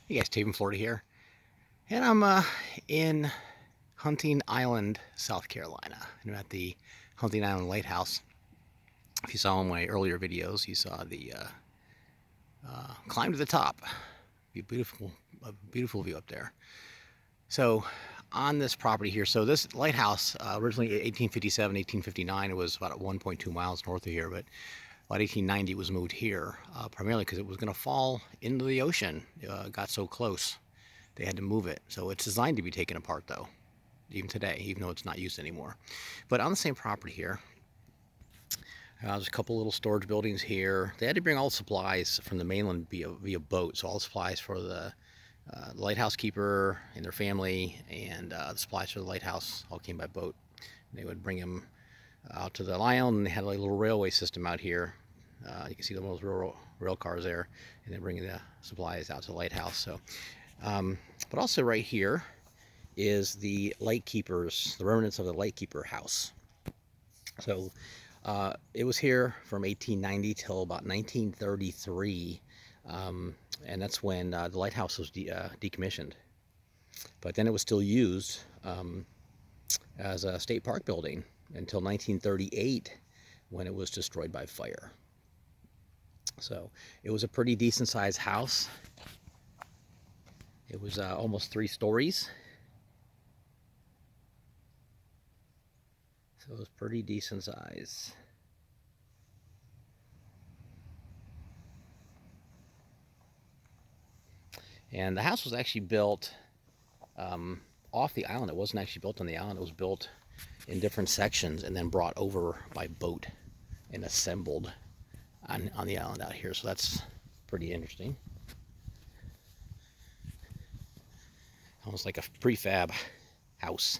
Hey guys, Taven, Florida here, and I'm in Hunting Island, South Carolina. I'm at the Hunting Island Lighthouse. If you saw one of my earlier videos, you saw the climb to the top. Be a beautiful view up there. So on this property here, so this lighthouse originally 1857, 1859, it was about 1.2 miles north of here, but about 1890 it was moved here, primarily because it was going to fall into the ocean. It got so close. They had to move it. So it's designed to be taken apart though, even today, even though it's not used anymore. But on the same property here, there's a couple little storage buildings here. They had to bring all the supplies from the mainland via boat. So all the supplies for the lighthouse keeper and their family, and the supplies for the lighthouse all came by boat. They would bring them out to the island, and they had a little railway system out here. You can see those rail cars there, and then bringing the supplies out to the lighthouse. So but also right here is the lightkeeper's, the remnants of the lightkeeper house. So it was here from 1890 till about 1933, and that's when the lighthouse was decommissioned. But then it was still used as a state park building until 1938, when it was destroyed by fire. So it was a pretty decent sized house. It was almost 3 stories. So it was pretty decent size. And the house was actually built off the island. It wasn't actually built on the island. It was built in different sections and then brought over by boat and assembled on the island out here. So that's pretty interesting. Almost like a prefab house.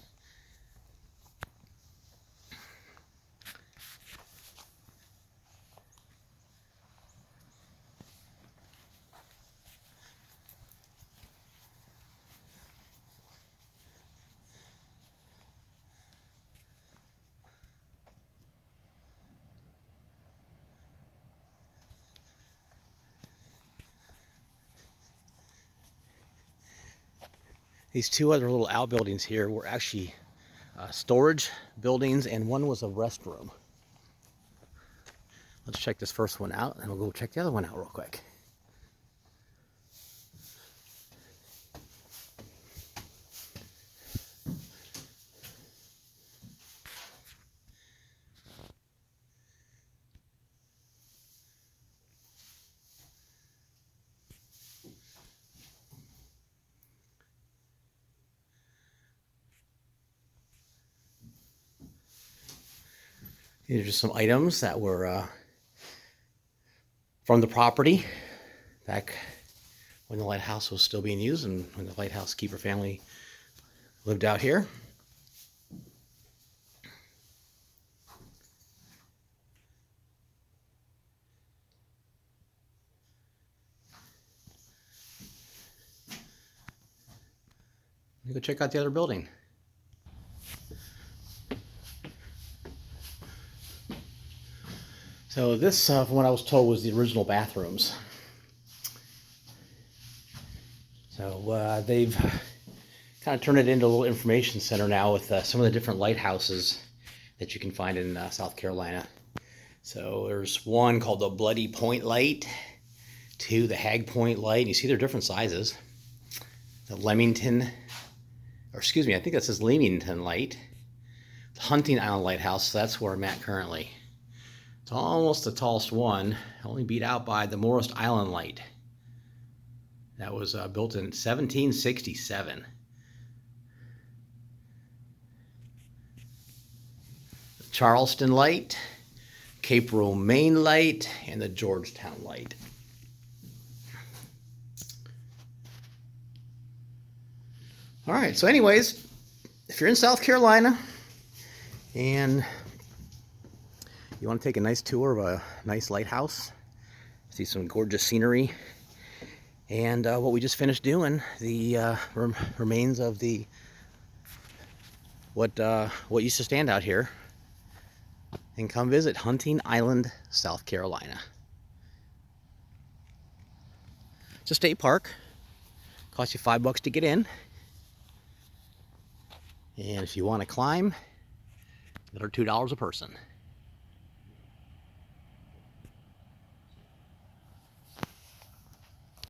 These 2 other little outbuildings here were actually storage buildings, and one was a restroom. Let's check this first one out, and we'll go check the other one out real quick. These are just some items that were from the property back when the lighthouse was still being used and when the lighthouse keeper family lived out here. You go check out the other building. So this, from what I was told, was the original bathrooms. So they've kind of turned it into a little information center now with some of the different lighthouses that you can find in South Carolina. So there's one called the Bloody Point Light, 2 the Hag Point Light. You see they're different sizes. The Leamington, or excuse me, I think that says Leamington Light. The Hunting Island Lighthouse, so that's where I'm at currently. It's almost the tallest one, only beat out by the Morris Island Light. That was built in 1767. The Charleston Light, Cape Romaine Light, and the Georgetown Light. All right, so anyways, if you're in South Carolina and you want to take a nice tour of a nice lighthouse, see some gorgeous scenery, and what we just finished doing, the remains of the what used to stand out here, and come visit Hunting Island, South Carolina. It's a state park. Costs you $5 to get in. And if you want to climb, another $2 a person.